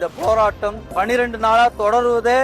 இந்த போராட்டம் 12 நாளா தொடருவதே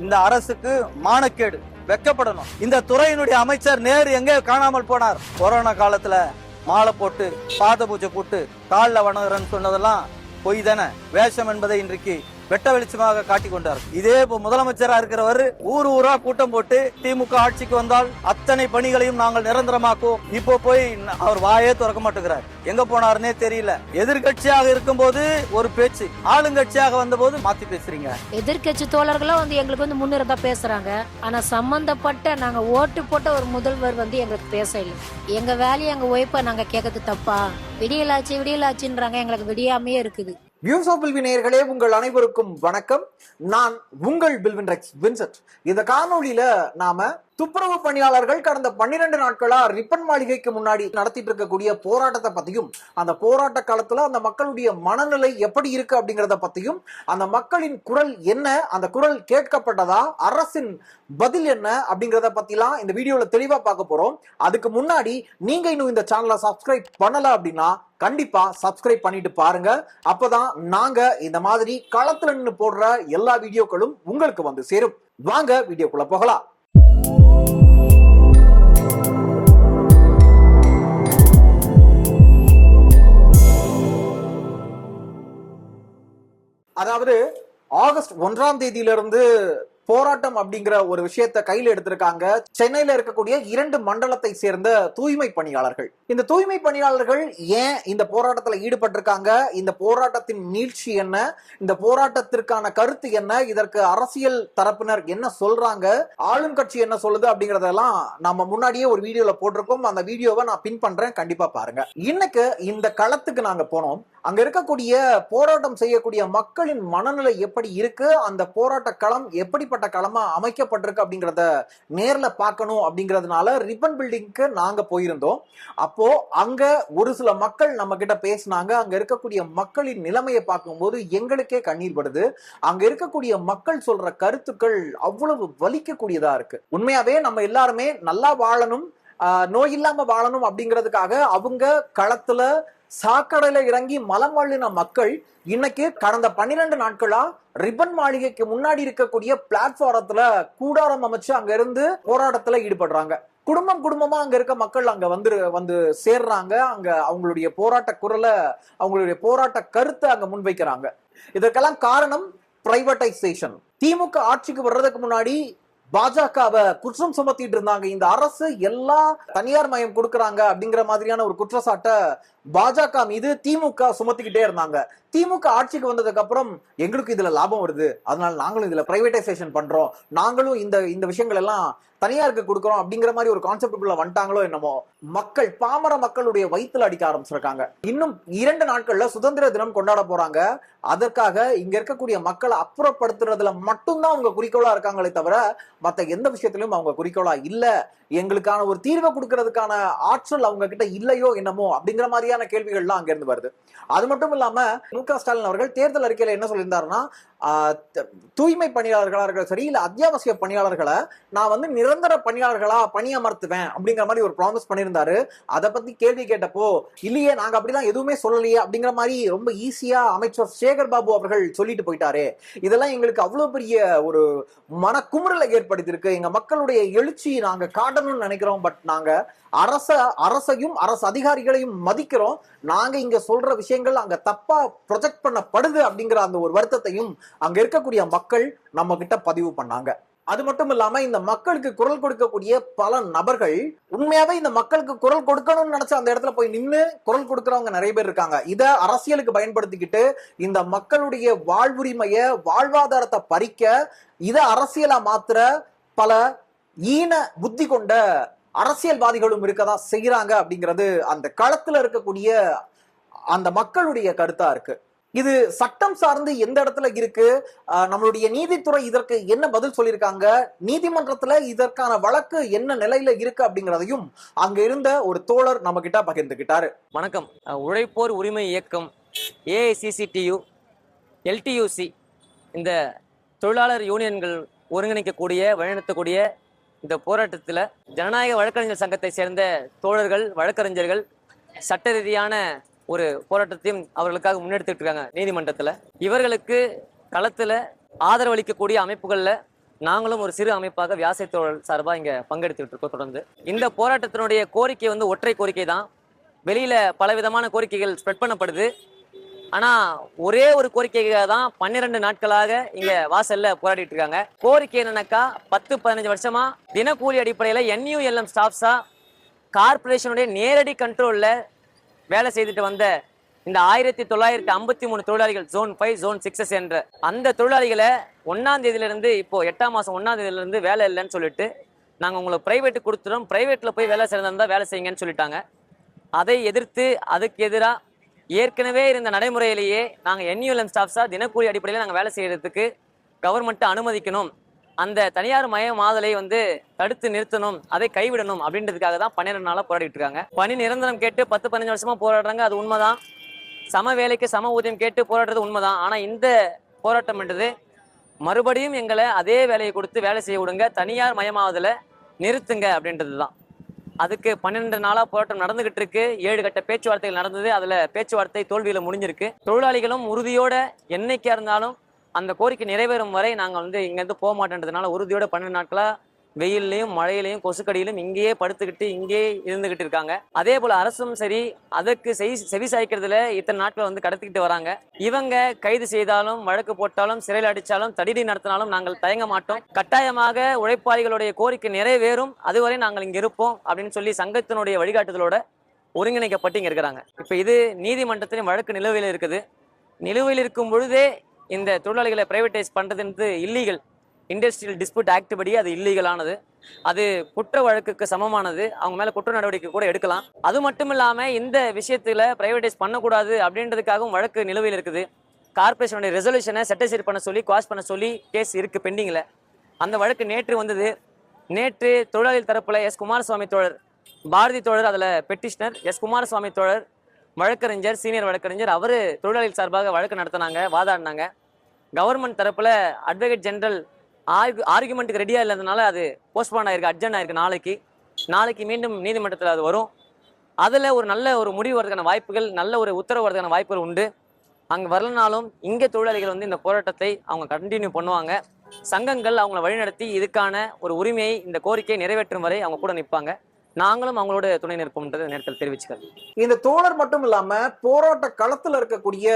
இந்த அரசுக்கு மானக்கேடு, வெக்கப்படணும். இந்த துறையினுடைய அமைச்சர் நேரு எங்கே காணாமல் போனார்? கொரோனா காலத்துல மாலை போட்டு பாத பூஜை போட்டு காலில் வணங்குறேன்னு சொன்னதெல்லாம் பொய் தானே, வேஷம் என்பதை இன்றைக்கு வெட்ட வெளிச்சமாக காட்டிக் கொண்டார். இதே முதலமைச்சரா இருக்கிறவர் ஊர் ஊரா கூட்டம் போட்டு திமுக ஆட்சிக்கு வந்தால் அத்தனை பணிகளையும் நாங்கள் நிரந்தரமாக்குவோம். இப்போ போய் அவர் வாயே திறக்க மாட்டேங்கிறார், எங்க போனாருன்னே தெரியல. எதிர்கட்சியாக இருக்கும் போது ஒரு பேச்சு, ஆளுங்கட்சியாக வந்த போது மாத்தி பேசுறீங்க. எதிர்கட்சி தோழர்களும் எங்களுக்கு முன்னிறதா பேசுறாங்க. ஆனா சம்பந்தப்பட்ட நாங்க ஓட்டு போட்ட ஒரு முதல்வர் எங்களுக்கு பேச இல்லை. எங்க வேலையை எங்க ஒய்ப்ப நாங்க கேட்கறது தப்பா? விடியலாச்சுன்றாங்க, எங்களுக்கு விடியாமையே இருக்குது. வியூஸ் ஆஃப் பில்வின் நேயர்களே, உங்கள் அனைவருக்கும் வணக்கம். நான் உங்கள் பில்வின் ரெக்ஸ் வின்சென்ட். இந்த காணொலியில நாம துப்புரவு பணியாளர்கள் கடந்த 12 நாட்களா ரிப்பன் மாளிகைக்கு முன்னாடி நடத்திட்டு இருக்கக்கூடிய போராட்டத்தை பத்தியும், அந்த போராட்ட காலத்துல அந்த மக்களுடைய மனநிலை எப்படி இருக்கு அப்படிங்கறத பத்தியும், அந்த மக்களின் குரல் என்ன, அந்த குரல் கேட்கப்பட்டதா, அரசின் பதில் என்ன அப்படிங்கறத பத்திலாம் இந்த வீடியோல தெளிவா பார்க்க போறோம். அதுக்கு முன்னாடி நீங்க இன்னும் இந்த சேனலை சப்ஸ்கிரைப் பண்ணல அப்படின்னா கண்டிப்பா சப்ஸ்கிரைப் பண்ணிட்டு பாருங்க. அப்பதான் நாங்க இந்த மாதிரி களத்துல நின்று போடுற எல்லா வீடியோக்களும் உங்களுக்கு வந்து சேரும். வாங்க வீடியோக்குள்ள போகலாம். அதாவது ஆகஸ்ட் 1ஆம் தேதியிலிருந்து போராட்டம் அப்படிங்கிற ஒரு விஷயத்தை கையில எடுத்திருக்காங்க சென்னையில இருக்கக்கூடிய 2 மண்டலத்தை சேர்ந்த தூய்மை பணியாளர்கள். இந்த தூய்மை பணியாளர்கள் ஏன் இந்த போராட்டத்துல ஈடுபட்டிருக்காங்க, இந்த போராட்டத்தின் நீட்சி என்ன, இந்த போராட்டத்திற்கான கருத்து என்ன, இதற்கு அரசியல் தரப்பினர் என்ன சொல்றாங்க, ஆளும் கட்சி என்ன சொல்லுது அப்படிங்கறதெல்லாம் நம்ம முன்னாடியே ஒரு வீடியோல போட்டிருக்கோம். அந்த வீடியோவை நான் பின் பண்றேன், கண்டிப்பா பாருங்க. இன்னைக்கு இந்த களத்துக்கு நாங்க போனோம். அங்க இருக்கக்கூடிய போராட்டம் செய்யக்கூடிய மக்களின் மனநிலை எப்படி இருக்கு, அந்த போராட்ட களம் எப்படிப்பட்ட களமா அமைக்கப்பட்டிருக்கு அப்படிங்கறத நேர்ல பார்க்கணும் அப்படிங்கறதுனால ரிப்பன் பில்டிங்க்கு நாங்க போயிருந்தோம். அப்போ அங்க ஒரு சில மக்கள் நம்ம கிட்ட பேசினாங்க. அங்க இருக்கக்கூடிய மக்களின் நிலைமையை பார்க்கும்போது எங்களுக்கே கண்ணீர் படுது. அங்க இருக்கக்கூடிய மக்கள் சொல்ற கருத்துக்கள் அவ்வளவு வலிக்கக்கூடியதா இருக்கு. உண்மையாவே நம்ம எல்லாருமே நல்லா வாழணும், நோய் இல்லாம வாழணும் அப்படிங்கிறதுக்காக அவங்க களத்துல சாக்கடையில இறங்கி மலம் வள்ளின மக்கள் இன்னைக்கு கடந்த 12 நாட்களா ரிப்பன் மாளிகைக்கு முன்னாடி இருக்கக்கூடிய பிளாட்ஃபாரத்துல கூடாரம் அமைச்சு அங்க இருந்து போராட்டத்துல ஈடுபடுறாங்க. குடும்பம் குடும்பமா அங்க இருக்க மக்கள் அங்க வந்து சேர்றாங்க. அங்க அவங்களுடைய போராட்ட குரலை, அவங்களுடைய போராட்ட கருத்தை அங்க முன்வைக்கிறாங்க. இதற்கெல்லாம் காரணம் பிரைவேட்டைசேஷன். திமுக ஆட்சிக்கு வர்றதுக்கு முன்னாடி பாஜகவை குற்றம் சுமத்திட்டு இருந்தாங்க. இந்த அரசு எல்லா தனியார் மயம் கொடுக்கறாங்க அப்படிங்கிற மாதிரியான ஒரு குற்றச்சாட்டை பாஜக மீது திமுக சுமத்திக்கிட்டே இருந்தாங்க. திமுக ஆட்சிக்கு வந்ததுக்கு அப்புறம் எங்களுக்கு இதுல லாபம் வருது, அதனால நாங்களும் இதுல பிரைவேட்டைசேஷன் பண்றோம், நாங்களும் இந்த விஷயங்கள் எல்லாம் தனியாருக்கு கொடுக்கறோம் அப்படிங்கிற மாதிரி ஒரு கான்செப்டுக்குள்ள வந்துட்டாங்களோ என்னமோ. மக்கள், பாமர மக்களுடைய வயிற்றுல அடிக்க ஆரம்பிச்சிருக்காங்க. இன்னும் 2 நாட்கள்ல சுதந்திர தினம் கொண்டாட போறாங்க. அதற்காக இங்க இருக்கக்கூடிய மக்களை அப்புறப்படுத்துறதுல மட்டும்தான் அவங்க குறிக்கோளா இருக்காங்களே தவிர மத்த எந்த விஷயத்திலும் அவங்க குறிக்கோளா இல்ல. எங்களுக்கான ஒரு தீர்வை கொடுக்கறதுக்கான ஆற்றல் அவங்க கிட்ட இல்லையோ என்னமோ அப்படிங்கிற மாதிரியான கேள்விகள்லாம் அங்க இருந்து வருது. அது மட்டும் இல்லாம மு.க. ஸ்டாலின் அவர்கள் தேர்தல் அறிக்கையில என்ன சொல்லியிருந்தாருன்னா, தூய்மை பணியாளர்களா இருக்கிற சரி, இல்ல அத்தியாவசிய பணியாளர்களை நான் நிரந்தர பணியாளர்களா பணியமர்த்துவேன் அப்படிங்கிற மாதிரி ஒரு ப்ராமிஸ் பண்ணியிருந்தாரு. அதை பத்தி கேள்வி கேட்டப்போ, இல்லையே நாங்க அப்படிலாம் எதுவுமே சொல்லலையே அப்படிங்கிற மாதிரி ரொம்ப ஈஸியா அமைச்சர் சேகர் பாபு அவர்கள் சொல்லிட்டு போயிட்டாரு. இதெல்லாம் எங்களுக்கு அவ்வளவு பெரிய ஒரு மனக்குமுறலை ஏற்படுத்தியிருக்கு. எங்க மக்களுடைய எழுச்சி நாங்க காட்டணும்னு நினைக்கிறோம், பட் நாங்க அரசையும் அரசு அதிகாரிகளையும் மதிக்கிறோம். நாங்க இங்க சொல்ற விஷயங்கள் அங்க தப்பா ப்ரொஜெக்ட் பண்ணப்படுது அப்படிங்கிற அந்த ஒரு வருத்தத்தையும் அங்க இருக்கக்கூடிய மக்கள் நம்ம கிட்ட பதிவு பண்ணாங்க. அது மட்டும் இல்லாம இந்த மக்களுக்கு குரல் கொடுக்கக்கூடிய பல நபர்கள் உண்மையாவே இந்த மக்களுக்கு குரல் கொடுக்கணும்னு நினைச்ச அந்த இடத்துல போய் நின்று குரல் கொடுக்கறவங்க நிறைய பேர் இருக்காங்க. இத அரசியலுக்கு பயன்படுத்திக்கிட்டு இந்த மக்களுடைய வாழ்வுரிமைய, வாழ்வாதாரத்தை பறிக்க, இத அரசியலா மாத்திர பல ஈன புத்தி கொண்ட அரசியல்வாதிகளும் இருக்கதான் செய்யறாங்க அப்படிங்கிறது அந்த களத்துல இருக்கக்கூடிய அந்த மக்களுடைய கருத்தா இருக்கு. இது சட்டம் சார்ந்து எந்த இடத்துல இருக்கு, நம்மளுடைய நீதித்துறை இதற்கு என்ன பதில் சொல்லியிருக்காங்க, நீதிமன்றத்துல இதற்கான வழக்கு என்ன நிலையில இருக்கு அப்படிங்கிறதையும் அங்க இருந்த ஒரு தோழர் நம்ம கிட்ட பகிர்ந்துகிட்டாரு. வணக்கம். உழைப்போர் உரிமை இயக்கம், ஏஐசிசிடியு, எல்டியூசி, இந்த தொழிலாளர் யூனியன்கள் ஒருங்கிணைக்கக்கூடிய, வழிநடத்தக்கூடிய இந்த போராட்டத்தில் ஜனநாயக வழக்கறிஞர் சங்கத்தை சேர்ந்த தோழர்கள், வழக்கறிஞர்கள் சட்ட ரீதியான ஒரு போராட்டத்தையும் அவர்களுக்காக முன்னெடுத்துட்டு இருக்காங்க நீதிமன்றத்தில். இவர்களுக்கு களத்துல ஆதரவளிக்கக்கூடிய அமைப்புகள்ல நாங்களும் ஒரு சிறு அமைப்பாக வியாசை தோழர் சார்பாக இங்க பங்கெடுத்துட்டு இருக்கோம். தொடர்ந்து இந்த போராட்டத்தினுடைய கோரிக்கை வந்து ஒற்றை கோரிக்கை தான். வெளியில பலவிதமான கோரிக்கைகள் ஸ்ப்ரெட் பண்ணப்படுது. ஆனா ஒரே ஒரு கோரிக்கைக்காக தான் 12 நாட்களாக இங்க வாசல்ல போராடிட்டு இருக்காங்க. கோரிக்கை என்னன்னாக்கா 10-15 வருஷமா தினக்கூலி அடிப்படையில NULM ஸ்டாஃப்ஸா கார்பரேஷனுடைய நேரடி கண்ட்ரோல்ல வேலை செய்துட்டு வந்த இந்த 1953 தொழிலாளிகள் Zone 5 Zone 6 என்ற அந்த தொழிலாளிகளை 1ஆம் தேதியிலிருந்து இப்போ 8ஆம் மாசம் 1ஆம் தேதியிலிருந்து வேலை இல்லைன்னு சொல்லிட்டு நாங்க உங்களுக்கு பிரைவேட் கொடுத்துறோம், பிரைவேட்ல போய் வேலை செய்யறதா வேலை செய்யுங்கன்னு சொல்லிட்டாங்க. அதை எதிர்த்து அதுக்கு எதிராக ஏற்கனவே இருந்த நடைமுறையிலேயே நாங்க NULM ஸ்டாஃப்ஸா தினக்கூலி அடிப்படையில் நாங்க வேலை செய்யறதுக்கு கவர்மெண்ட் அனுமதிக்கணும், அந்த தனியார் மயமாதலை வந்து தடுத்து நிறுத்தணும், அதை கைவிடணும் அப்படின்றதுக்காக தான் 12 நாளா போராடிட்டு இருக்காங்க. பணி நிரந்தரம் கேட்டு 10-15 வருஷமா போராடுறாங்க, அது உண்மைதான். சம வேலைக்கு சம ஊதியம் கேட்டு போராடுறது உண்மைதான். ஆனா இந்த போராட்டம் என்றது மறுபடியும் எங்களை அதே வேலையை கொடுத்து வேலை செய்ய விடுங்க, தனியார் மயமாவதில் நிறுத்துங்க அப்படின்றது தான். அதுக்கு 12 நாளா போராட்டம் நடந்துகிட்டு இருக்கு. 7 கட்ட பேச்சுவார்த்தைகள் நடந்தது. அதுல பேச்சுவார்த்தை தோல்வியில முடிஞ்சிருக்கு. தொழிலாளிகளும் உறுதியோட என்னைக்கா இருந்தாலும் அந்த கோரிக்கை நிறைவேறும் வரை நாங்க வந்து இங்க இருந்து போக மாட்டேன்றதுனால உறுதியோட 12 நாட்களா வெயிலையும் மழையிலையும் கொசுக்கடியிலும் இங்கேயே படுத்துக்கிட்டு இங்கேயே இருந்துகிட்டு இருக்காங்க. அதே போல அரசும் சரி அதற்கு செவி சாய்க்கிறதுல இத்தனை நாட்கள் வந்து கடத்திக்கிட்டு வராங்க. இவங்க கைது செய்தாலும் வழக்கு போட்டாலும் சிறையில் அடிச்சாலும் தடியடி நடத்தினாலும் நாங்கள் தயங்க மாட்டோம். கட்டாயமாக உழைப்பாளிகளுடைய கோரிக்கை நிறைவேறும், அதுவரை நாங்கள் இங்க இருப்போம் அப்படின்னு சொல்லி சங்கத்தினுடைய வழிகாட்டுதலோட ஒருங்கிணைக்கப்பட்டு இங்க இருக்கிறாங்க. இப்ப இது நீதிமன்றத்தின் வழக்கு நிலுவையில் இருக்குது. நிலுவையில் இருக்கும் பொழுதே இந்த தொழிலாளிகளை பிரைவேடைஸ் பண்றதுன்றது இல்லீகல். இண்டஸ்ட்ரியல் டிஸ்பியூட் ஆக்ட் படி அது இல்லீகலானது, அது குற்ற வழக்குக்கு சமமானது. அவங்க மேல குற்ற நடவடிக்கை கூட எடுக்கலாம். அது மட்டும் இல்லாம இந்த விஷயத்துல பிரைவேடைஸ் பண்ணக்கூடாது அப்படின்றதுக்காகவும் வழக்கு நிலுவையில் இருக்குது. கார்பரேஷனுடைய ரெசல்யூஷனை செட்டிஸ்ஃபை பண்ண சொல்லி குவாஷ் பண்ண சொல்லி கேஸ் இருக்கு பெண்டிங்ல. அந்த வழக்கு நேற்று வந்தது. நேற்று தொழிலாளி தரப்புல எஸ் குமாரசுவாமி தோழர், பாரதி தோழர் அதுல பெட்டிஷனர், எஸ் குமாரசுவாமி தோழர் வழக்கறிஞர், சீனியர் வழக்கறிஞர், அவரு தொழிலாளி சார்பாக வழக்கு நடத்தினாங்க, வாதாடினாங்க. கவர்மெண்ட் தரப்புல அட்வொகேட் ஜெனரல் ஆர்குமெண்ட்டுக்கு ரெடியா இல்லாதனால அது போஸ்ட்போன் ஆயிருக்கு, அட்ஜென்ட் ஆயிருக்கு. நாளைக்கு மீண்டும் நீதிமன்றத்தில் அது வரும். அதுல ஒரு நல்ல ஒரு முடிவு வரதுக்கான வாய்ப்புகள், நல்ல ஒரு உத்தரவு வரதுக்கான வாய்ப்புகள் உண்டு. அங்க வரலனாலும் இங்க தொழிலாளிகள் வந்து இந்த போராட்டத்தை அவங்க கண்டினியூ பண்ணுவாங்க. சங்கங்கள் அவங்களை வழிநடத்தி இதுக்கான ஒரு உரிமையை, இந்த கோரிக்கையை நிறைவேற்றும் வரை அவங்க கூட நிற்பாங்க. நாங்களும் அவங்களோட துணை நிற்போம்ன்றது நேரத்தில் தெரிவிச்சுக்கிறேன். இந்த தோழர் மட்டும் இல்லாம போராட்ட களத்துல இருக்கக்கூடிய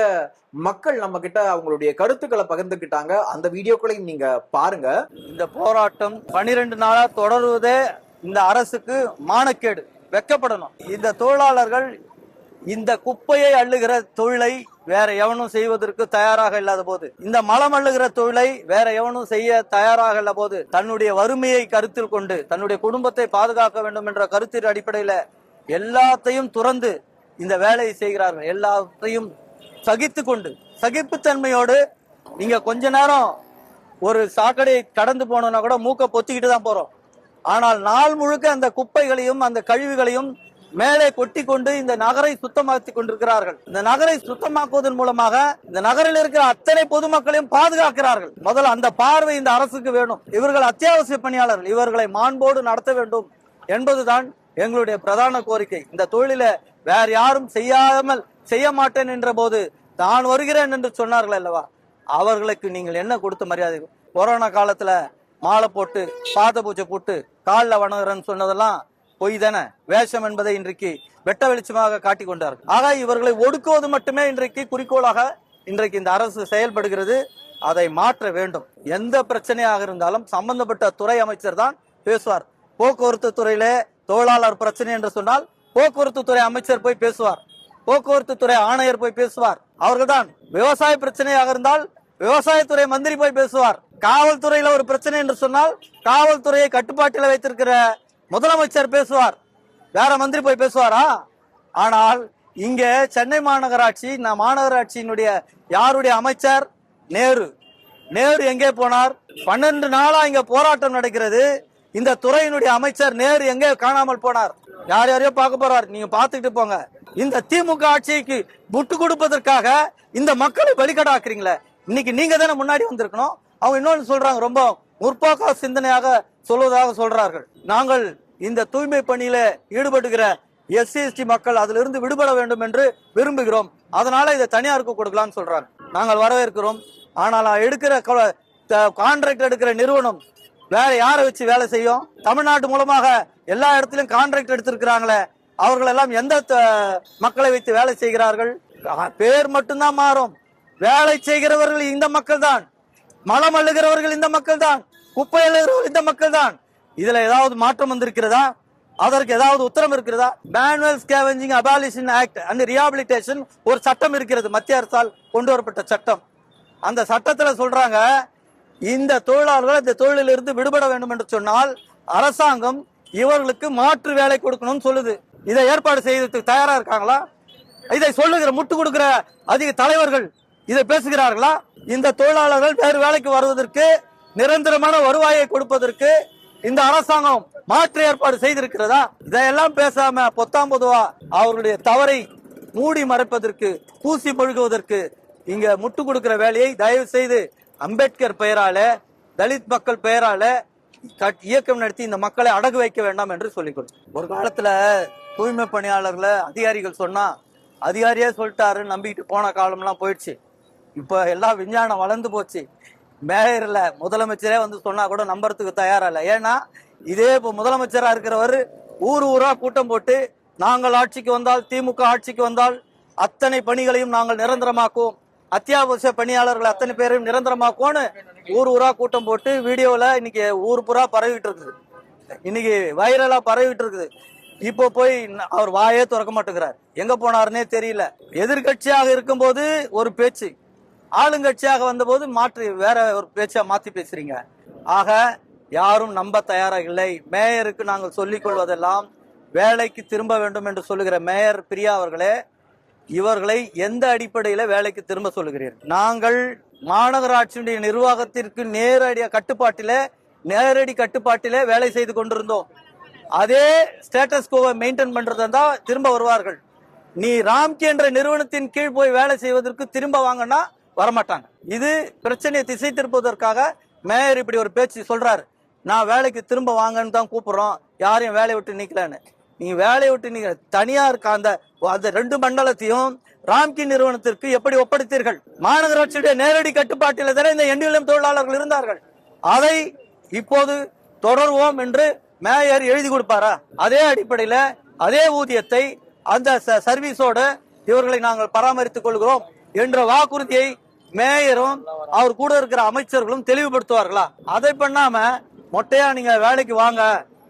மக்கள் நம்ம கிட்ட அவங்களுடைய கருத்துக்களை பகிர்ந்துக்கிட்டாங்க. அந்த வீடியோக்களையும் நீங்க பாருங்க. இந்த போராட்டம் 12 நாளா தொடருவதே இந்த அரசுக்கு மானக்கேடு, வெக்கப்படணும். இந்த தொழிலாளர்கள் இந்த குப்பையை அள்ளுகிற தொழிலை வேற எவனும் செய்வதற்கு தயாராக இல்லாத போது, இந்த மலம் அள்ளுகிற தொழிலை வேற எவனும் செய்ய தயாராக இல்லாத போது, தன்னுடைய வறுமையை கருத்தில் கொண்டு தன்னுடைய குடும்பத்தை பாதுகாக்க வேண்டும் என்ற கருத்தின் அடிப்படையில எல்லாத்தையும் துறந்து இந்த வேலையை செய்கிறார்கள். எல்லாத்தையும் சகித்து கொண்டு, சகிப்புத்தன்மையோடு நீங்க கொஞ்ச நேரம் ஒரு சாக்கடையை கடந்து போனோம்னா கூட மூக்க பொத்திக்கிட்டு தான் போறோம். ஆனால் நாள் முழுக்க அந்த குப்பைகளையும் அந்த கழிவுகளையும் மேலே கொட்டி கொண்டு இந்த நகரை சுத்தமாக்கி கொண்டிருக்கிறார்கள். இந்த நகரை சுத்தமாக்குவதன் மூலமாக இந்த நகரில் இருக்கிற அத்தனை பொதுமக்களையும் பாதுகாக்கிறார்கள். முதல்ல அந்த பார்வை இந்த அரசுக்கு வேணும். இவர்கள் அத்தியாவசிய பணியாளர்கள், இவர்களை மாண்போடு நடத்த வேண்டும் என்பதுதான் எங்களுடைய பிரதான கோரிக்கை. இந்த தொழிலை வேற யாரும் செய்ய மாட்டேன் என்ற போது தான் வருகிறேன் என்று சொன்னார்கள் அல்லவா, அவர்களுக்கு நீங்கள் என்ன கொடுத்த மரியாதை? கொரோனா காலத்துல மாலை போட்டு பாத பூஜை போட்டு காலில் வணங்குறேன்னு சொன்னதெல்லாம் பொய் தானே, வேஷம் என்பதை இன்றைக்கு வெட்ட வெளிச்சமாக காட்டிக் கொண்டார்கள். ஆக இவர்களை ஒடுக்குவது மட்டுமே இன்றைக்கு குறிக்கோளாக இன்றைக்கு இந்த அரசு செயல்படுகிறது. அதை மாற்ற வேண்டும். எந்த பிரச்சனையாக இருந்தாலும் சம்பந்தப்பட்ட துறை அமைச்சர் தான் பேசுவார். போக்குவரத்து துறையிலே தொழிலாளர் பிரச்சனை என்று சொன்னால் போக்குவரத்து துறை அமைச்சர் போய் பேசுவார், போக்குவரத்து துறை ஆணையர் போய் பேசுவார். அவர்கள்தான். விவசாய பிரச்சனையாக இருந்தால் விவசாயத்துறை மந்திரி போய் பேசுவார். காவல்துறையில ஒரு பிரச்சனை என்று சொன்னால் காவல்துறையை கட்டுப்பாட்டில் வைத்திருக்கிற முதலமைச்சர் பேசுவார், வேற மந்திரி போய் பேசுவாரா? ஆனால் இங்க சென்னை மாநகராட்சி, மாநகராட்சியினுடைய யாருடைய அமைச்சர்? நேரு எங்கே போனார்? 12 நாளா இங்க போராட்டம் நடக்கிறது. இந்த துறையினுடைய அமைச்சர் நேரு எங்கே காணாமல் போனார்? யாரையோ பார்க்க போறார், நீங்க பாத்துக்கிட்டு போங்க. இந்த திமுக ஆட்சிக்கு முட்டு கொடுப்பதற்காக இந்த மக்களை பலிகடாக்குறீங்களே, இன்னைக்கு நீங்க தானே முன்னாடி வந்திருக்கணும். அவங்க இன்னொன்னு சொல்றாங்க, ரொம்ப முற்போக்க சிந்தனையாக சொல்வதாக சொல்றார்கள். நாங்கள் இந்த தூய்மை பணியில ஈடுபடுகிற SC/ST மக்கள் அதிலிருந்து விடுபட வேண்டும் என்று விரும்புகிறோம், அதனால இதை தனியாருக்கு கொடுக்கலாம்னு சொல்றாங்க. நாங்கள் வரவேற்கிறோம். ஆனால் எடுக்கிற கான்ட்ராக்ட் எடுக்கிற நிறுவனம் வேற யாரை வச்சு வேலை செய்யும்? தமிழ்நாட்டு மூலமாக எல்லா இடத்திலும் கான்ட்ராக்ட் எடுத்திருக்கிறாங்களே, அவர்கள் எல்லாம் எந்த மக்களை வைத்து வேலை செய்கிறார்கள்? பேர் மட்டும்தான் மாறும், வேலை செய்கிறவர்கள் இந்த மக்கள் தான், மலம் அள்ளுகிறவர்கள் இந்த மக்கள் தான், குப்பை அள்ளுகிறவர்கள் இந்த மக்கள் தான். இதுல ஏதாவது மாற்றம் வந்திருக்கிறதா? அதற்கு ஏதாவது உத்தரவு இருக்கிறதா? Manual scavenging abolition act and rehabilitation ஒரு சட்டம் இருக்கிறது, மத்திய அரசால் கொண்டு வரப்பட்ட சட்டம். அந்த சட்டத்துல சொல்றாங்க, இந்த தொழிலாளர்கள் இந்த தொழிலிருந்து விடுபட வேண்டும் என்று சொன்னால் அரசாங்கம் இவர்களுக்கு மாற்று வேலை கொடுக்கணும்னு சொல்லுது. இதை ஏற்பாடு செய்யறதுக்கு தயாரா இருக்காங்களா? இதை சொல்லுகிற முட்டு கொடுக்கிற அதிக தலைவர்கள் இதை பேசுகிறார்களா? இந்த தொழிலாளர்கள் வேறு வேலைக்கு வருவதற்கு, நிரந்தரமான வருவாயை கொடுப்பதற்கு இந்த அரசாங்கம் மாற்று ஏற்பாடு செய்திருக்கிறதா? இதையெல்லாம் பேசாம பொத்தாம் பொதுவா அவர்களுடைய தவறை மூடி மறைப்பதற்கு, பூசி மொழிகுவதற்கு இங்க முட்டு கொடுக்கிற வேலையை தயவு செய்து அம்பேத்கர் பெயரால, தலித் மக்கள் பெயரால இயக்கம் நடத்தி இந்த மக்களை அடகு வைக்க வேண்டாம் என்று சொல்லிக் கொடுத்தோம். ஒரு காலத்துல தூய்மை பணியாளர்களை அதிகாரிகள் சொன்னா அதிகாரியே சொல்லிட்டாரு நம்பிட்டு போன காலம்லாம் போயிடுச்சு. இப்ப எல்லாம் விஞ்ஞானம் வளர்ந்து போச்சு. மேயர்ல முதலமைச்சரே வந்து சொன்னா கூட நம்புறதுக்கு தயாரா இல்ல. ஏன்னா இதே இப்போ முதலமைச்சரா இருக்கிறவர் ஊர் ஊரா கூட்டம் போட்டு, நாங்கள் ஆட்சிக்கு வந்தால், திமுக ஆட்சிக்கு வந்தால் அத்தனை பணிகளையும் நாங்கள் நிரந்தரமாக்குவோம், அத்தியாவசிய பணியாளர்கள் அத்தனை பேரையும் நிரந்தரமாக்குவோன்னு ஊர் ஊரா கூட்டம் போட்டு வீடியோல இன்னைக்கு ஊர் புறா பரவிட்டு இருக்குது, இன்னைக்கு வைரலா பரவிட்டு இருக்குது. இப்போ போய் அவர் வாயே திறக்க மாட்டேங்கிறார், எங்க போனாருன்னே தெரியல. எதிர்கட்சியாக இருக்கும்போது ஒரு பேச்சு, ஆளுங்கட்சியாக வந்தபோது மாற்றி வேற ஒரு பேச்சா மாத்தி பேசுறீங்க. ஆக யாரும் நம்ப தயாராக இல்லை. மேயருக்கு நாங்கள் சொல்லிக் கொள்வதெல்லாம் வேலைக்கு திரும்ப வேண்டும் என்று சொல்லுகிற மேயர் பிரியா அவர்களே, இவர்களை எந்த அடிப்படையில வேலைக்கு திரும்ப சொல்லுகிறீர்கள்? நாங்கள் மாநகராட்சியுடைய நிர்வாகத்திற்கு நேரடி கட்டுப்பாட்டிலே வேலை செய்து கொண்டிருந்தோம். அதே ஸ்டேட்டஸ் கோவை மெயின்டைன் பண்றதா தான் திரும்ப வருவார்கள். நீ ராம்கி என்ற நிறுவனத்தின் கீழ் போய் வேலை செய்வதற்கு திரும்ப வாங்கன்னா வரமாட்டாங்க. இது பிரச்சனையை திசை திருப்பதற்காக மேயர் இப்படி ஒரு பேச்சு சொல்றாரு. நான் வேலைக்கு திரும்ப வாங்கன்னு தான் கூப்பிடுறோம், யாரையும் வேலையை விட்டு நீக்கலன்னு. நீங்க வேலையை விட்டு நீங்க தனியா இருக்க அந்த 2 மண்டலத்தையும் ராம்கி நிறுவனத்திற்கு எப்படி ஒப்படைத்தீர்கள்? மாநகராட்சியுடைய நேரடி கட்டுப்பாட்டில் தானே இந்த எண்ணிலம் தொழிலாளர்கள் இருந்தார்கள். அதை இப்போது தொடர்வோம் என்று மேயர் எழுதி கொடுப்பாரா? அதே அடிப்படையில அதே ஊதியத்தை அந்த சர்வீஸோடு இவர்களை நாங்கள் பராமரித்துக் கொள்கிறோம் என்ற வாக்குறுதியை மேயரும் அவர் கூட இருக்கிற அமைச்சர்களும் தெளிவுபடுத்துவார்களா? அதை பண்ணாம மொட்டையா நீங்க வேலைக்கு வாங்க,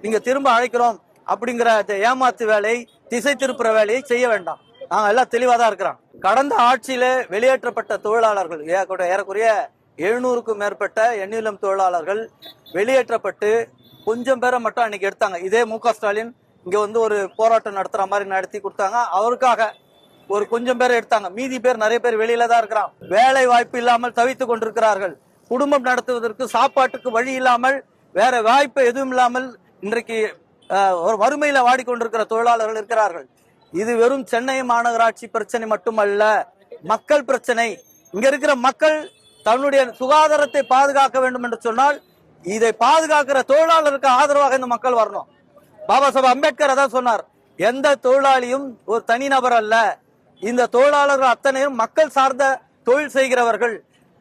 நீங்க திரும்ப அழைக்கிறோம் அப்படிங்கிற ஏமாத்து வேலை, திசை திருப்புற வேலையை செய்ய வேண்டாம். நாங்க எல்லாம் தெளிவாதான் இருக்கிறோம். கடந்த ஆட்சியில வெளியேற்றப்பட்ட தொழிலாளர்கள் ஏறக்குறைய 700க்கும் மேற்பட்ட எண்ணிலம் தொழிலாளர்கள் வெளியேற்றப்பட்டு கொஞ்சம் பேரை மட்டும் அன்னைக்கு எடுத்தாங்க. இதே மு.க. ஸ்டாலின் இங்க வந்து ஒரு போராட்டம் நடத்துற மாதிரி நடத்தி கொடுத்தாங்க. அவருக்காக ஒரு கொஞ்சம் பேரை எடுத்தாங்க. மீதி பேர் நிறைய பேர் வெளியில தான் இருக்கிறான். வேலை வாய்ப்பு இல்லாமல் தவித்துக் கொண்டிருக்கிறார்கள். குடும்பம் நடத்துவதற்கு சாப்பாட்டுக்கு வழி இல்லாமல், வேற வாய்ப்பு எதுவும் இல்லாமல் இன்றைக்கு ஒரு வறுமையில வாடிக்கொண்டிருக்கிற தொழிலாளர்கள் இருக்கிறார்கள். இது வெறும் சென்னை மாநகராட்சி பிரச்சனை மட்டுமல்ல, மக்கள் பிரச்சனை. இங்க இருக்கிற மக்கள் தன்னுடைய சுகாதாரத்தை பாதுகாக்க வேண்டும் என்று சொன்னால் இதை பாதுகாக்கிற தொழிலாளருக்கு ஆதரவாக இந்த மக்கள் வரணும். பாபா சாஹேப் அம்பேத்கர் அதான் சொன்னார், எந்த தொழிலாளியும் ஒரு தனிநபர் அல்ல, இந்த தொழிலாளர்கள் அத்தனையும் மக்கள் சார்ந்த தொழில் செய்கிறவர்கள்.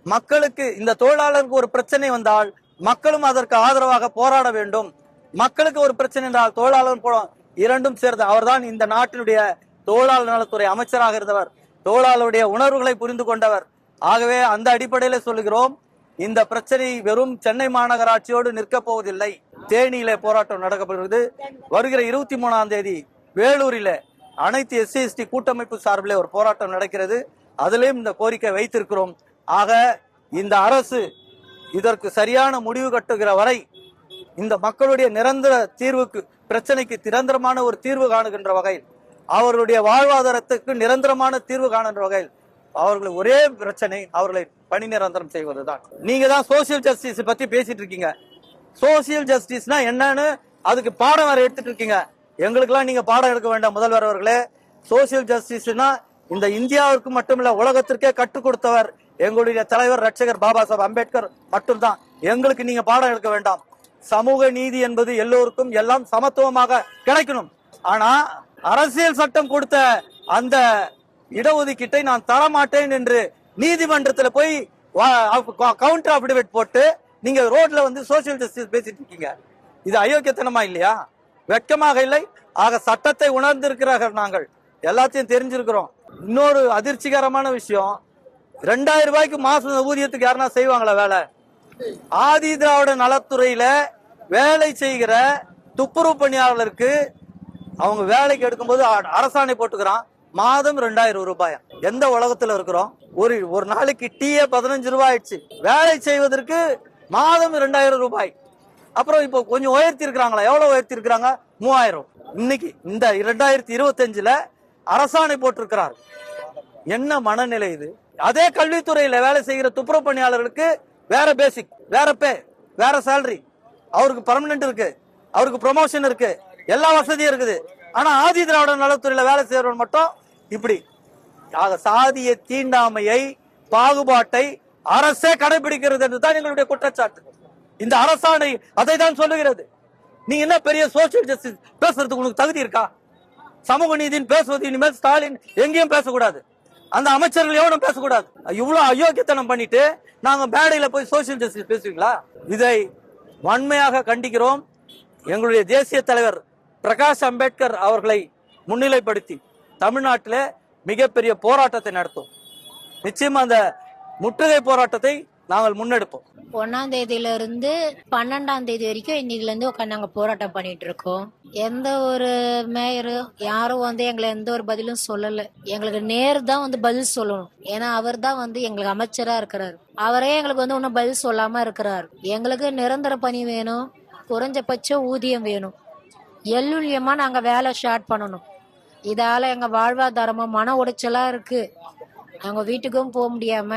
மக்களுக்கு இந்த தொழிலாளருக்கு ஒரு பிரச்சனை வந்தால் மக்களும் அதற்கு ஆதரவாக போராட வேண்டும். மக்களுக்கு ஒரு பிரச்சனை என்றால் தொழிலாளர் போடும், இரண்டும் சேர்ந்து. அவர்தான் இந்த நாட்டினுடைய தொழிலாளர் நலத்துறை அமைச்சராக இருந்தவர், தொழிலாளருடைய உணர்வுகளை புரிந்து கொண்டவர். ஆகவே அந்த அடிப்படையில சொல்லுகிறோம், இந்த பிரச்சனை வெறும் சென்னை மாநகராட்சியோடு நிற்க போவதில்லை. தேனியில போராட்டம் நடக்கப்படுகிறது. வருகிற 23ஆம் தேதி வேலூரில அனைத்து SC/ST கூட்டமைப்பு சார்பில் ஒரு போராட்டம் நடக்கிறது. அதிலும் இந்த கோரிக்கை வைத்திருக்கிறோம். ஆக இந்த அரசு இதற்கு சரியான முடிவு கட்டுகிற வரை இந்த மக்களுடைய நிரந்தர தீர்வுக்கு, பிரச்சனைக்கு நிரந்தரமான ஒரு தீர்வு காணுகின்ற வகையில், அவர்களுடைய வாழ்வாதாரத்துக்கு நிரந்தரமான தீர்வு காணுகின்ற வகையில் அவர்கள் ஒரே பிரச்சனை, அவர்களை பணி நிரந்தரம் செய்வதுதான். நீங்க தான் சோசியல் ஜஸ்டிஸ் பத்தி பேசிட்டு இருக்கீங்க. சோசியல் ஜஸ்டிஸ்னா என்னன்னு அதுக்கு பாடம் வேற எடுத்துட்டு இருக்கீங்க. எங்களுக்கெல்லாம் நீங்க பாடம் எடுக்க வேண்டாம் முதல்வர் அவர்களே. சோசியல் ஜஸ்டிஸ்னா இந்த இந்தியாவிற்கு மட்டுமில்ல உலகத்திற்கே கற்றுக் கொடுத்தவர் எங்களுடைய தலைவர் ரட்சகர் பாபா சாஹேப் அம்பேத்கர் மட்டும்தான். எங்களுக்கு நீங்க பாடம் எடுக்க வேண்டாம். சமூக நீதி என்பது எல்லோருக்கும் எல்லாம் சமத்துவமாக கிடைக்கணும். ஆனா அரசியல் சட்டம் கொடுத்த அந்த இடஒதுக்கீட்டை நான் தரமாட்டேன் என்று நீதிமன்றத்தில் போய் கவுண்டர் அபிடவிட் போட்டு நீங்க ரோட்ல வந்து சோசியல் ஜஸ்டிஸ் பேசிட்டு இருக்கீங்க. இது அயோக்கியத்தனமா இல்லையா? வெட்கமாக இல்லை. ஆக சட்டத்தை உணர்ந்திருக்கிறார்கள், நாங்கள் எல்லாத்தையும் தெரிஞ்சிருக்கிறோம். இன்னொரு அதிர்ச்சிகரமான விஷயம், 2000 ரூபாய்க்கு மாசம் ஊதியத்துக்கு யாருன்னா செய்வாங்களா வேலை? ஆதி திராவிட நலத்துறையில வேலை செய்கிற துப்புரவு பணியாளருக்கு அவங்க வேலைக்கு எடுக்கும்போது அரசாணை போட்டுக்கிறான், மாதம் 2000 ரூபாய். எந்த உலகத்துல இருக்கிறோம்? ஒரு நாளைக்கு டீயே 15 ரூபாய் ஆயிடுச்சு. வேலை செய்வதற்கு மாதம் 2000 ரூபாய். அப்புறம் இப்போ கொஞ்சம் உயர்த்தி இருக்கிறாங்களா? எவ்வளவு உயர்த்தி இருக்கிறாங்க? 3000. இன்னைக்கு இந்த 2025ல அரசாணை போட்டிருக்கிறார். என்ன மனநிலை இது? அதே கல்வித்துறையில வேலை செய்கிற துப்புரவு பணியாளர்களுக்கு வேற பேசிக், வேற பே, வேற சேலரி, அவருக்கு பர்மனன்ட் இருக்கு, அவருக்கு ப்ரொமோஷன் இருக்கு, எல்லா வசதியும் இருக்குது. ஆனா ஆதி திராவிட நலத்துறையில வேலை செய்யறவன் மட்டும் இப்படி. சாதிய தீண்டாமையை, பாகுபாட்டை அரசே கடைபிடிக்கிறது என்று தான் எங்களுடைய குற்றச்சாட்டு. இந்த அரசாணை அதை தான் சொல்லுகிறது. நீ என்ன பெரிய சோசியல் ஜஸ்டிஸ் பேசுறதுக்கு உனக்கு தகுதி இருக்கா? சமூக நீதியின் பேசுவது இனிமேல் ஸ்டாலின் எங்கேயும் பேசக்கூடாது, அந்த அமைச்சர்கள் எவனும் பேசக்கூடாது. இவ்வளவு அயோக்கியத்தனம் பண்ணிட்டு நாங்க மேடையில போய் சோசியல் ஜஸ்டிஸ் பேசுவீங்களா? இதை வன்மையாக கண்டிக்கிறோம். எங்களுடைய தேசிய தலைவர் பிரகாஷ் அம்பேத்கர் அவர்களை முன்னிலைப்படுத்தி தமிழ்நாட்டில் மிகப்பெரிய போராட்டத்தை நடத்தும். நிச்சயமா அந்த முற்றுகை போராட்டத்தை நாங்கள் முன்னெடுப்போம். 1ஆம் தேதியில இருந்து 12ஆம் தேதி வரைக்கும் இன்னைக்குல இருந்து உட்காந்து நாங்க போராட்டம் பண்ணிட்டு இருக்கோம். எந்த ஒரு மேயரும் யாரும் வந்து எங்களை எந்த ஒரு பதிலும் சொல்லல. எங்களுக்கு நேரு தான் வந்து பதில் சொல்லணும். ஏன்னா அவர் தான் வந்து எங்களுக்கு அமைச்சரா இருக்கிறாரு. அவரே எங்களுக்கு வந்து ஒன்னும் பதில் சொல்லாம இருக்கிறாரு. எங்களுக்கு நிரந்தர பணி வேணும், குறைஞ்சபட்ச ஊதியம் வேணும், எல்லுல்யமா நாங்க வேலை ஸ்டார்ட் பண்ணணும். இதால எங்க வாழ்வாதாரமும் மன உடைச்சலா இருக்கு. நாங்க வீட்டுக்கும் போக முடியாம,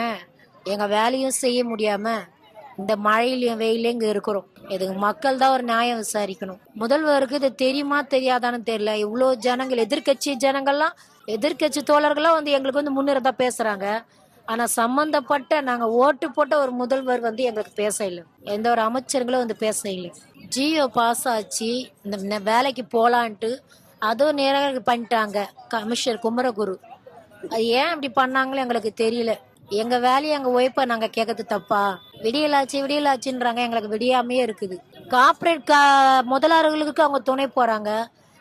எங்க வேலையும் செய்ய முடியாம இந்த மழையிலையும் வெயிலையும் இங்க இருக்கிறோம். இதுக்கு மக்கள் தான் ஒரு நியாயம் விசாரிக்கணும். முதல்வருக்கு இது தெரியுமா தெரியாதான்னு தெரியல. இவ்வளவு ஜனங்கள், எதிர்கட்சி ஜனங்கள்லாம், எதிர்கட்சி தோழர்கள்லாம் வந்து எங்களுக்கு வந்து முன்னிறதா பேசுறாங்க. ஆனா சம்பந்தப்பட்ட நாங்க ஓட்டு போட்ட ஒரு முதல்வர் வந்து எங்களுக்கு பேச இல்லை. எந்த ஒரு அமைச்சர்களும் வந்து பேச இல்லை. ஜியோ பாஸ் ஆச்சு, இந்த வேலைக்கு போலான்ட்டு அதுவும் நேராக பண்ணிட்டாங்க கமிஷனர் குமரகுரு. அது ஏன் அப்படி பண்ணாங்களோ எங்களுக்கு தெரியல. எங்க வேலையை எங்க ஒய்ப்ப நாங்க கேட்கறது தப்பா? விடியலாச்சுன்றாங்க, எங்களுக்கு விடியாமையே இருக்குது. கார்பரேட் முதலாளர்களுக்கு அவங்க துணை போறாங்க.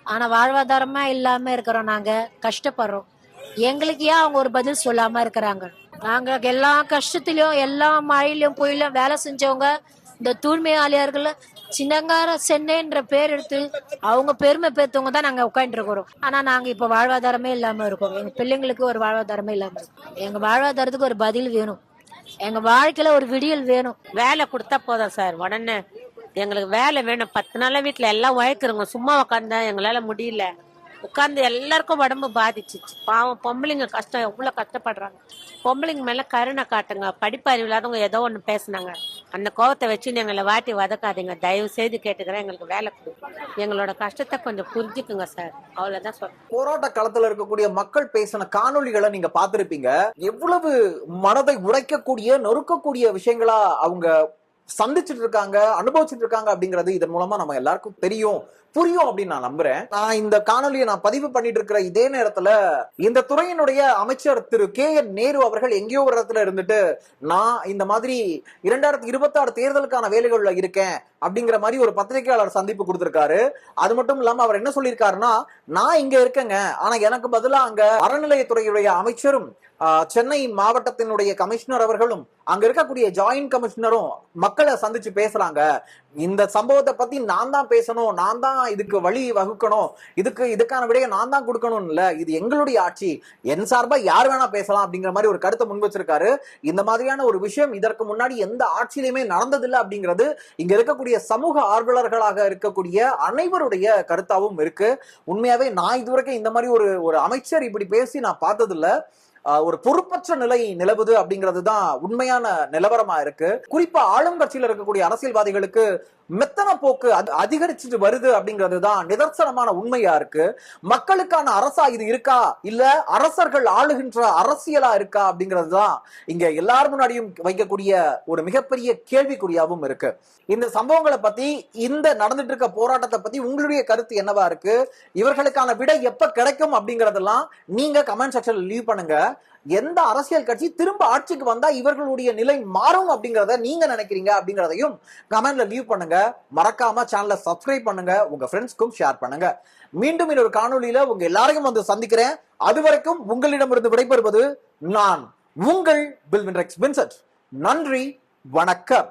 ஆனா வாழ்வாதாரமா இல்லாம இருக்கிறோம், நாங்க கஷ்டப்படுறோம். எங்களுக்கு ஏன் அவங்க ஒரு பதில் சொல்லாம இருக்கிறாங்க? நாங்க எல்லா கஷ்டத்திலயும், எல்லா மழையிலும் புயலும் வேலை செஞ்சவங்க, இந்த தூய்மையாளர்கள் சின்னங்கார சென்னைன்ற பேர் எடுத்து அவங்க பெருமை பேத்தவங்க தான் நாங்க உட்காந்துட்டு இருக்கிறோம். ஆனா நாங்க இப்ப வாழ்வாதாரமே இல்லாம இருக்கோம். எங்க பிள்ளைங்களுக்கு ஒரு வாழ்வாதாரமே இல்லாம இருக்கும். எங்க வாழ்வாதாரத்துக்கு ஒரு பதில் வேணும். எங்க வாழ்க்கையில ஒரு விடியல் வேணும். வேலை கொடுத்தா போதும் சார். உடனே எங்களுக்கு வேலை வேணும். 10 நாளா வீட்டுல எல்லாம் உழைக்கிறோங்க. சும்மா உட்காந்தா எங்களால முடியல. உட்காந்து எல்லாருக்கும் உடம்பு பாதிச்சிச்சு. பாவம் பொம்பளைங்க கஷ்டம், எவ்வளவு கஷ்டப்படுறாங்க. பொம்பளைங்க மேல கருணை காட்டுங்க. படிப்பறிவு இல்லாதவங்க ஏதோ ஒண்ணு பேசுனாங்க, அந்த கோவத்தை வச்சு எங்களை வாட்டி வதக்காதீங்க. தயவு செய்து கேட்டுக்கிறேன், எங்களுக்கு வேலை கொடு. எங்களோட கஷ்டத்தை கொஞ்சம் புரிஞ்சுக்குங்க சார். அவ்வளவுதான் சொல்றேன். போராட்ட களத்துல இருக்கக்கூடிய மக்கள் பேசின காணொளிகளை நீங்க பார்த்திருப்பீங்க. எவ்வளவு மனதை உடைக்கக்கூடிய, நொறுக்கக்கூடிய விஷயங்களா அவங்க சந்திச்சுட்டு இருக்காங்க, அனுபவிச்சுட்டு இருக்காங்க அப்படிங்கிறது இதன் மூலமா நம்ம எல்லாருக்கும் தெரியும், புரியும் அப்படின்னு நான் நம்புறேன். நான் இந்த காணொலியை நான் பதிவு பண்ணிட்டு இருக்கிற இதே நேரத்துல இந்த துறையினுடைய அமைச்சர் திரு KN நேரு அவர்கள் எங்கேயோ ஒரு இடத்துல இருந்துட்டு, நான் இந்த மாதிரி 2026 தேர்தலுக்கான வேலைகள்ல இருக்கேன் அப்படிங்கிற மாதிரி ஒரு பத்திரிகையாளர் சந்திப்பு கொடுத்திருக்காரு. அது மட்டும் இல்லாம அவர் என்ன சொல்லியிருக்காருன்னா, நான் இங்க இருக்கேங்க, ஆனா எனக்கு பதிலா அங்க அறநிலையத்துறையுடைய அமைச்சரும் சென்னை மாவட்டத்தினுடைய கமிஷனர் அவர்களும் அங்க இருக்கக்கூடிய ஜாயின்ட் கமிஷனரும் மக்களை சந்திச்சு பேசுறாங்க. இந்த சம்பவத்தை பத்தி நான் தான் பேசணும், நான் தான் இதுக்கு வழி வகுக்கணும், இதுக்கான விடையை நான் தான் கொடுக்கணும், இல்ல இது எங்களுடைய ஆட்சி, என் சார்பா யார் வேணா பேசலாம் அப்படிங்கிற மாதிரி ஒரு கருத்தை முன் வச்சிருக்காரு. இந்த மாதிரியான ஒரு விஷயம் இதற்கு முன்னாடி எந்த ஆட்சியிலுமே நடந்ததில்லை அப்படிங்கிறது இங்க இருக்கக்கூடிய சமூக ஆர்வலர்களாக இருக்கக்கூடிய அனைவருடைய கருத்தாவும் இருக்கு. உண்மையாவே நான் இதுவரைக்கும் இந்த மாதிரி ஒரு அமைச்சர் இப்படி பேசி நான் பார்த்ததில்லை. ஒரு பொறுப்பற்ற நிலை நிலவுது அப்படிங்கிறது தான் உண்மையான நிலவரமா இருக்கு. குறிப்பா ஆளும் கட்சியில இருக்கக்கூடிய அரசியல்வாதிகளுக்கு மெத்தன போக்கு அதிகரிச்சுட்டு வருது அப்படிங்கிறது தான் நிதர்சனமான உண்மையா இருக்கு. மக்களுக்கான அரசா இது இருக்கா, இல்ல அரசர்கள் ஆளுகின்ற அரசியலா இருக்கா அப்படிங்கிறது தான் இங்க எல்லார் முன்னாடியும் வைக்கக்கூடிய ஒரு மிகப்பெரிய கேள்விக்குறியாவும் இருக்கு. இந்த சம்பவங்களை பத்தி, இந்த நடந்துட்டு இருக்க போராட்டத்தை பத்தி உங்களுடைய கருத்து என்னவா இருக்கு? இவர்களுக்கான விடை எப்ப கிடைக்கும் அப்படிங்கறதெல்லாம் நீங்க கமெண்ட் செக்ஷன்ல லீவ் பண்ணுங்க. எந்த அரசியல் கட்சி திரும்ப ஆட்சிக்கு வந்தா இவர்களுடைய நிலை மாறும் அப்படிங்கறத நீங்க நினைக்கிறீங்க அப்படிங்கறதையும் கமெண்ட்ல லீவ் பண்ணுங்க. மறக்காம சேனலை சப்ஸ்கிரைப் பண்ணுங்க, உங்க ஃப்ரெண்ட்ஸ்க்கும் ஷேர் பண்ணுங்க. மீண்டும் இன்னொரு காணொலியில உங்க எல்லாரையும் வந்து சந்திக்கிறேன். அதுவரைக்கும் உங்களிடமிருந்து விடைபெறுவது நான் உங்கள் பில்வின் ரெக்ஸ் வின்சென்ட். நன்றி, வணக்கம்.